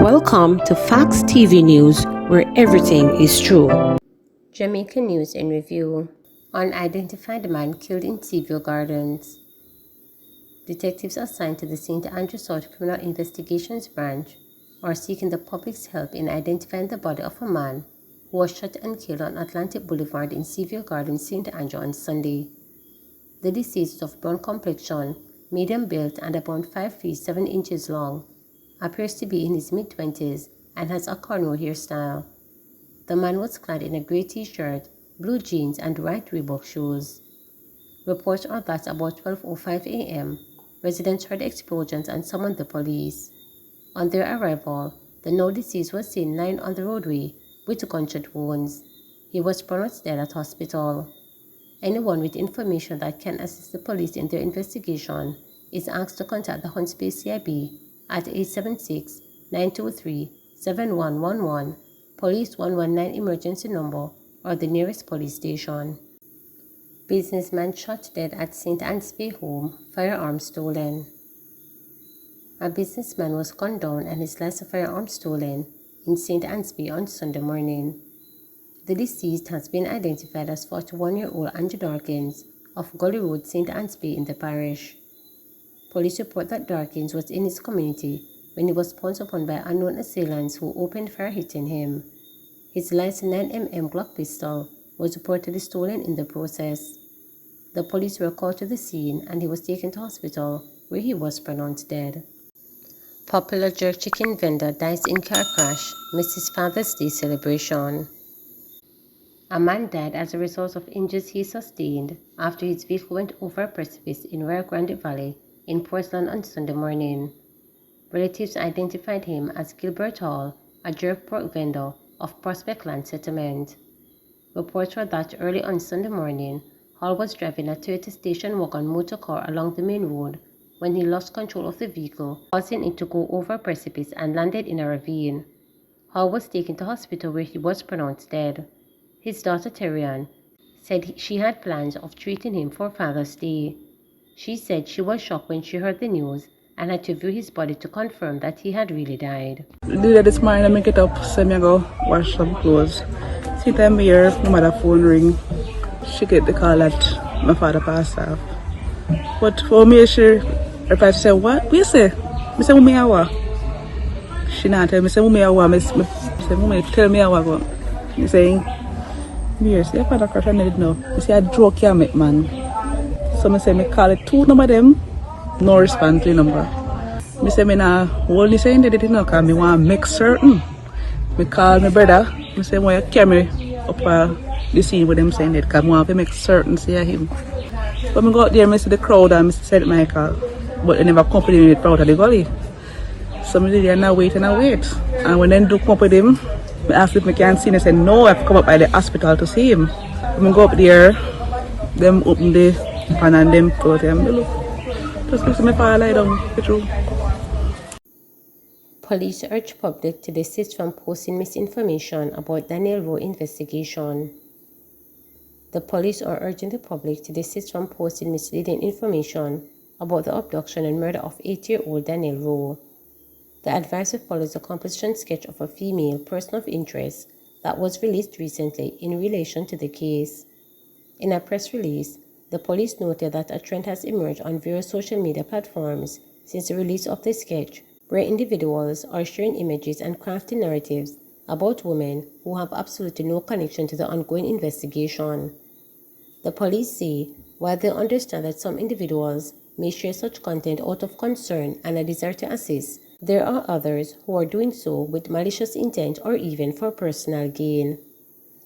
Welcome to Facts TV News, where everything is true. Jamaica News in Review. Unidentified man killed in Seaview Gardens. Detectives assigned to the St. Andrew South Criminal Investigations Branch are seeking the public's help in identifying the body of a man who was shot and killed on Atlantic Boulevard in Seaview Gardens, St. Andrew on Sunday. The deceased is of brown complexion, medium build and about 5 feet 7 inches long, appears to be in his mid-20s and has a cornrow hairstyle. The man was clad in a grey t-shirt, blue jeans and white Reebok shoes. Reports are that about 12:05 a.m., residents heard explosions and summoned the police. On their arrival, the now deceased was seen lying on the roadway with gunshot wounds. He was pronounced dead at hospital. Anyone with information that can assist the police in their investigation is asked to contact the Hunts Bay CIB at 876-923-7111, Police 119 emergency number, or the nearest police station. Businessman shot dead at St. Anne's Bay home, firearm stolen. A businessman was gunned down and his last firearm stolen in St. Anne's Bay on Sunday morning. The deceased has been identified as 41-year-old Andrew Dawkins of Gully Road, St. Anne's Bay in the parish. Police report that Dawkins was in his community when he was pounced upon by unknown assailants who opened fire hitting him. His licensed 9mm Glock pistol was reportedly stolen in the process. The police were called to the scene and he was taken to hospital where he was pronounced dead. Popular jerk chicken vendor dies in car crash, misses Father's Day celebration. A man died as a result of injuries he sustained after his vehicle went over a precipice in Rio Grande Valley in Portland on Sunday morning. Relatives identified him as Gilbert Hall, a jerk pork vendor of Prospect Land Settlement. Reports were that early on Sunday morning, Hall was driving a Toyota station wagon motor car along the main road when he lost control of the vehicle, causing it to go over a precipice and landed in a ravine. Hall was taken to hospital where he was pronounced dead. His daughter Terrian said she had plans of treating him for Father's Day. She said she was shocked when she heard the news and had to view his body to confirm that he had really died. This morning I get up, so I go wash some clothes. See time here, my mother phone ring. She get the call that my father passed off. But for me, she replied to say, "What? We say? I say, me awa." She not tell me, say, me awa. I say, me tell me awa go. He saying, "Yes, your father crash and I did know." I say, "I drove here, man." So I say, me call it 2 number them, no response 3 number. I say, me nah only saying that it no, cause me want make certain. Me call my brother. I say, "Why you carry me up the scene with them saying that? Cause I want to make certain see him." But I go out there, I see the crowd and I see St. Michael, but they never accompany me out of the gully. So I did there wait. And when they do come up with him, I asked if I can see him. They said, "No, I have to come up by the hospital to see him." When I go up there, them open the pan and them told him, "Look, just listen to my father lie down, the truth." Police urge public to desist from posting misinformation about Daniel Rowe investigation. The police are urging the public to desist from posting misleading information about the abduction and murder of 8-year-old Daniel Rowe. The advisory follows a composition sketch of a female person of interest that was released recently in relation to the case. In a press release, the police noted that a trend has emerged on various social media platforms since the release of the sketch, where individuals are sharing images and crafting narratives about women who have absolutely no connection to the ongoing investigation. The police say, while they understand that some individuals may share such content out of concern and a desire to assist, there are others who are doing so with malicious intent or even for personal gain.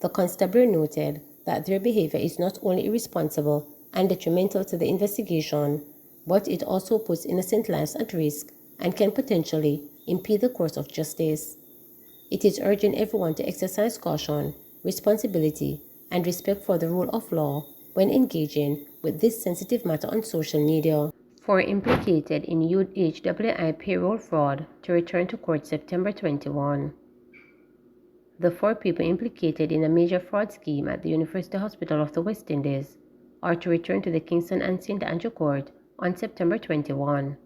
The constabulary noted that their behavior is not only irresponsible and detrimental to the investigation, but it also puts innocent lives at risk and can potentially impede the course of justice. It is urging everyone to exercise caution, responsibility, and respect for the rule of law when engaging with this sensitive matter on social media. 4 implicated in UHWI payroll fraud to return to court September 21. The 4 people implicated in a major fraud scheme at the University Hospital of the West Indies are to return to the Kingston and St. Andrew Court on September 21.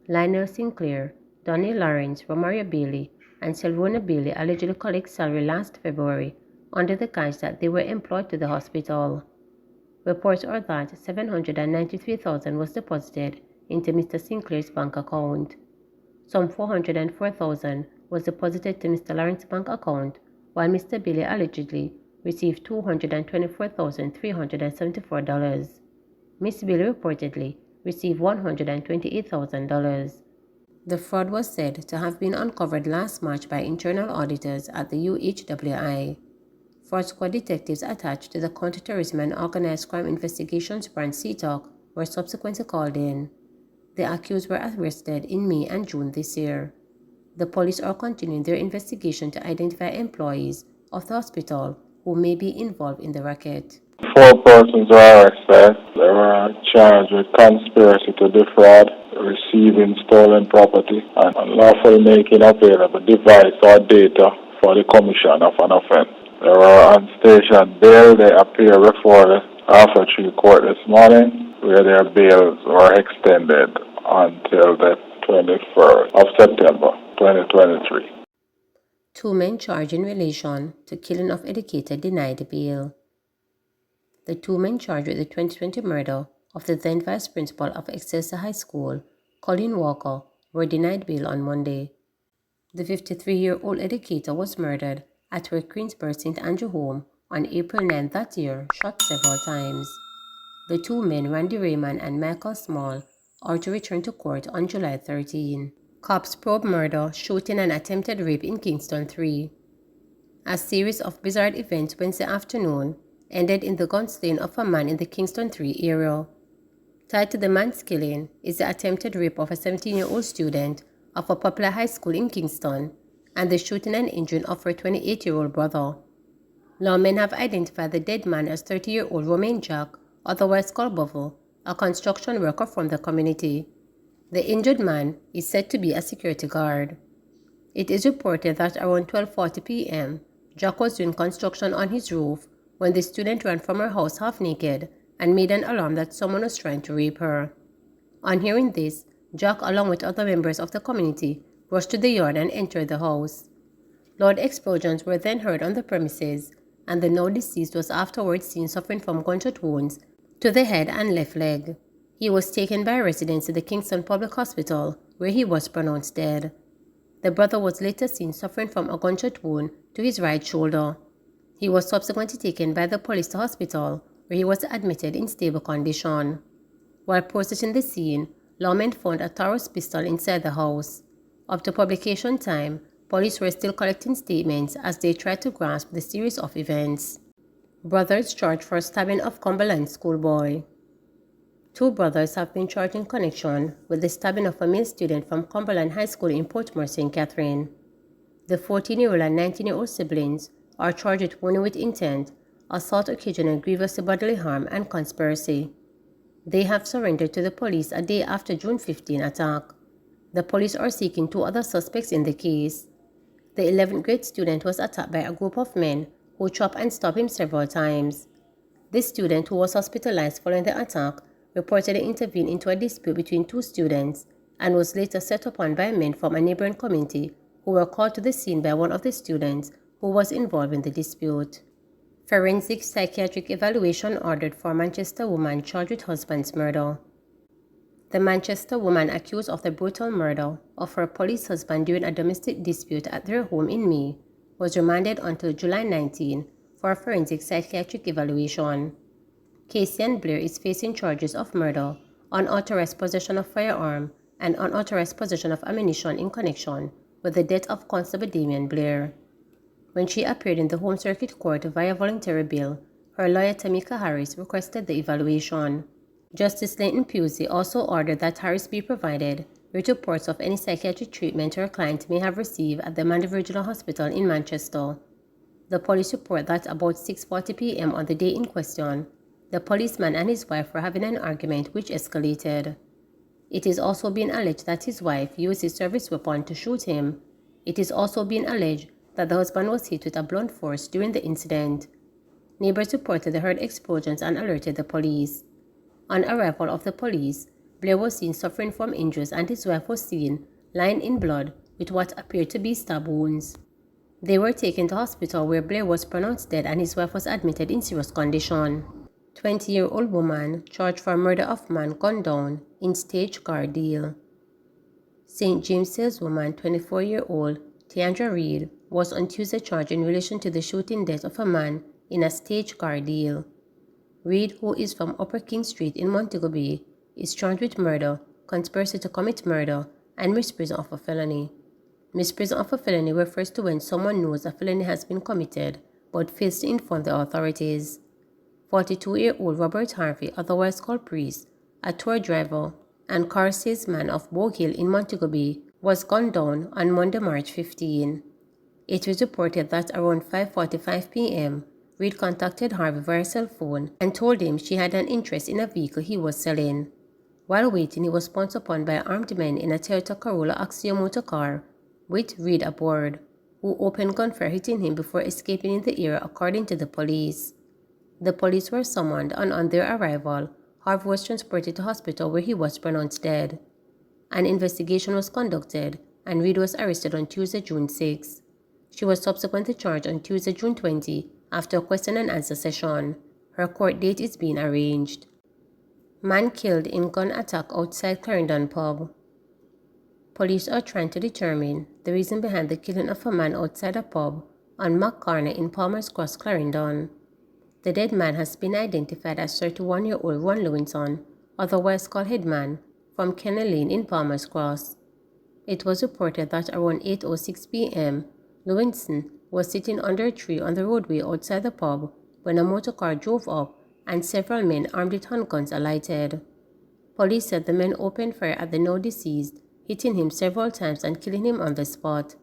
Lionel Sinclair, Donnie Lawrence, Romario Bailey, and Sylvona Bailey allegedly collected salary last February under the guise that they were employed to the hospital. Reports are that $793,000 was deposited into Mr. Sinclair's bank account. Some $404,000 was deposited to Mr. Lawrence's bank account, while Mr. Bailey allegedly received $224,374. Miss Bailey reportedly received $128,000. The fraud was said to have been uncovered last March by internal auditors at the UHWI. Fraud squad detectives attached to the Counterterrorism and Organized Crime Investigations Branch CTOC were subsequently called in. The accused were arrested in May and June this year. The police are continuing their investigation to identify employees of the hospital who may be involved in the racket. 4 persons were arrested. They were charged with conspiracy to defraud, receiving stolen property, and unlawfully making available device or data for the commission of an offense. They were on station bail. They appear before the Alpha Court this morning, where their bails were extended until the 21st of September 2023. 2 men charged in relation to killing of educator denied bail. The 2 men charged with the 2020 murder of the then vice principal of Excelsior High School, Colleen Walker, were denied bail on Monday. The 53-year-old educator was murdered at her Queensborough St. Andrew home on April 9 that year, shot several times. The 2 men, Randy Raymond and Michael Small, are to return to court on July 13. Cops probe murder, shooting and attempted rape in Kingston 3. A series of bizarre events Wednesday afternoon ended in the gunslaying of a man in the Kingston 3 area. Tied to the man's killing is the attempted rape of a 17-year-old student of a popular high school in Kingston and the shooting and injuring of her 28-year-old brother. Lawmen have identified the dead man as 30-year-old Romain Jack, otherwise Colbovel, a construction worker from the community. The injured man is said to be a security guard. It is reported that around 12:40 p.m., Jack was doing construction on his roof when the student ran from her house half naked and made an alarm that someone was trying to rape her. On hearing this, Jack, along with other members of the community, rushed to the yard and entered the house. Loud explosions were then heard on the premises, and the now deceased was afterwards seen suffering from gunshot wounds to the head and left leg. He was taken by residents to the Kingston Public Hospital, where he was pronounced dead. The brother was later seen suffering from a gunshot wound to his right shoulder. He was subsequently taken by the police to hospital, where he was admitted in stable condition. While processing the scene, lawmen found a Taurus pistol inside the house. Up to publication time, police were still collecting statements as they tried to grasp the series of events. Brothers charged for stabbing of Cumberland schoolboy. 2 brothers have been charged in connection with the stabbing of a male student from Cumberland High School in Portmore, St. Catherine. The 14-year-old and 19-year-old siblings are charged with wounding with intent, assault occasioning grievous bodily harm, and conspiracy. They have surrendered to the police a day after June 15 attack. The police are seeking 2 other suspects in the case. The 11th grade student was attacked by a group of men who chopped and stabbed him several times. This student, who was hospitalized following the attack, reportedly intervened into a dispute between 2 students and was later set upon by men from a neighboring community who were called to the scene by one of the students who was involved in the dispute. Forensic psychiatric evaluation ordered for Manchester woman charged with husband's murder. The Manchester woman accused of the brutal murder of her police husband during a domestic dispute at their home in May was remanded until July 19 for a forensic psychiatric evaluation. Casey Blair is facing charges of murder, unauthorized possession of firearm, and unauthorized possession of ammunition in connection with the death of Constable Damian Blair. When she appeared in the Home Circuit Court via voluntary bail, her lawyer Tamika Harris requested the evaluation. Justice Leighton Pusey also ordered that Harris be provided with reports of any psychiatric treatment her client may have received at the Mandeville Regional Hospital in Manchester. The police report that about 6:40 p.m. on the day in question, the policeman and his wife were having an argument which escalated. It is also being alleged that his wife used his service weapon to shoot him. It is also being alleged that the husband was hit with a blunt force during the incident. Neighbors reported they heard explosions and alerted the police. On arrival of the police, Blair was seen suffering from injuries and his wife was seen lined in blood with what appeared to be stab wounds. They were taken to hospital where Blair was pronounced dead and his wife was admitted in serious condition. 20-year-old woman charged for murder of man Condon in staged car deal. St. James saleswoman 24-year-old Tiandra Reed was on Tuesday charged in relation to the shooting death of a man in a staged car deal. Reed, who is from Upper King Street in Montego Bay, is charged with murder, conspiracy to commit murder, and misprision of a felony. Misprision of a felony refers to when someone knows a felony has been committed but fails to inform the authorities. 42-year-old Robert Harvey, otherwise called Priest, a tour driver and car salesman of Bow Hill in Montego Bay, was gunned down on Monday, March 15. It was reported that around 5:45 p.m., Reed contacted Harvey via cell phone and told him she had an interest in a vehicle he was selling. While waiting, he was pounced upon by armed men in a Toyota Corolla Axio motor car with Reed aboard, who opened gunfire hitting him before escaping in the air, according to the police. The police were summoned, and on their arrival, Harvey was transported to hospital where he was pronounced dead. An investigation was conducted, and Reed was arrested on Tuesday, June 6. She was subsequently charged on Tuesday, June 20, after a question and answer session. Her court date is being arranged. Man killed in gun attack outside Condon pub. Police are trying to determine the reason behind the killing of a man outside a pub on Mac Corner in Palmer's Cross, Clarendon. The dead man has been identified as 31-year-old Ron Lewinson, otherwise called Headman, from Kennel Lane in Palmer's Cross. It was reported that around 8:06 p.m., Lewinson was sitting under a tree on the roadway outside the pub when a motor car drove up and several men armed with handguns alighted. Police said the men opened fire at the now deceased, hitting him several times and killing him on the spot.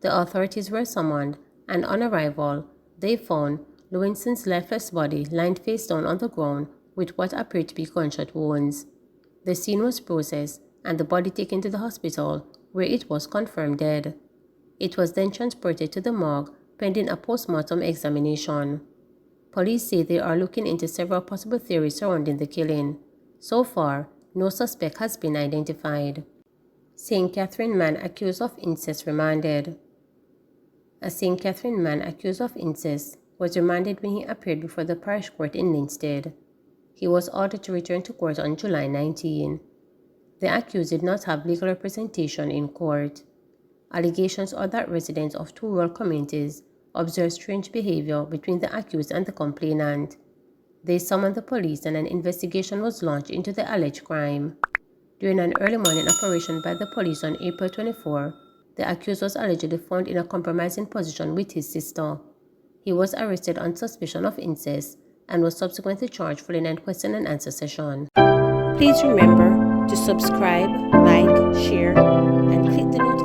The authorities were summoned, and on arrival, they found Lewinson's lifeless body lying face down on the ground with what appeared to be gunshot wounds. The scene was processed and the body taken to the hospital, where it was confirmed dead. It was then transported to the morgue pending a post-mortem examination. Police say they are looking into several possible theories surrounding the killing. So far, no suspect has been identified. St. Catherine man accused of incest remanded. A St. Catherine man accused of incest was remanded when he appeared before the parish court in Linstead. He was ordered to return to court on July 19. The accused did not have legal representation in court. Allegations are that residents of two rural communities observed strange behavior between the accused and the complainant. They summoned the police and an investigation was launched into the alleged crime. During an early morning operation by the police on April 24, the accused was allegedly found in a compromising position with his sister. He was arrested on suspicion of incest and was subsequently charged following a question and answer session. Please remember to subscribe, like, share, and click the notification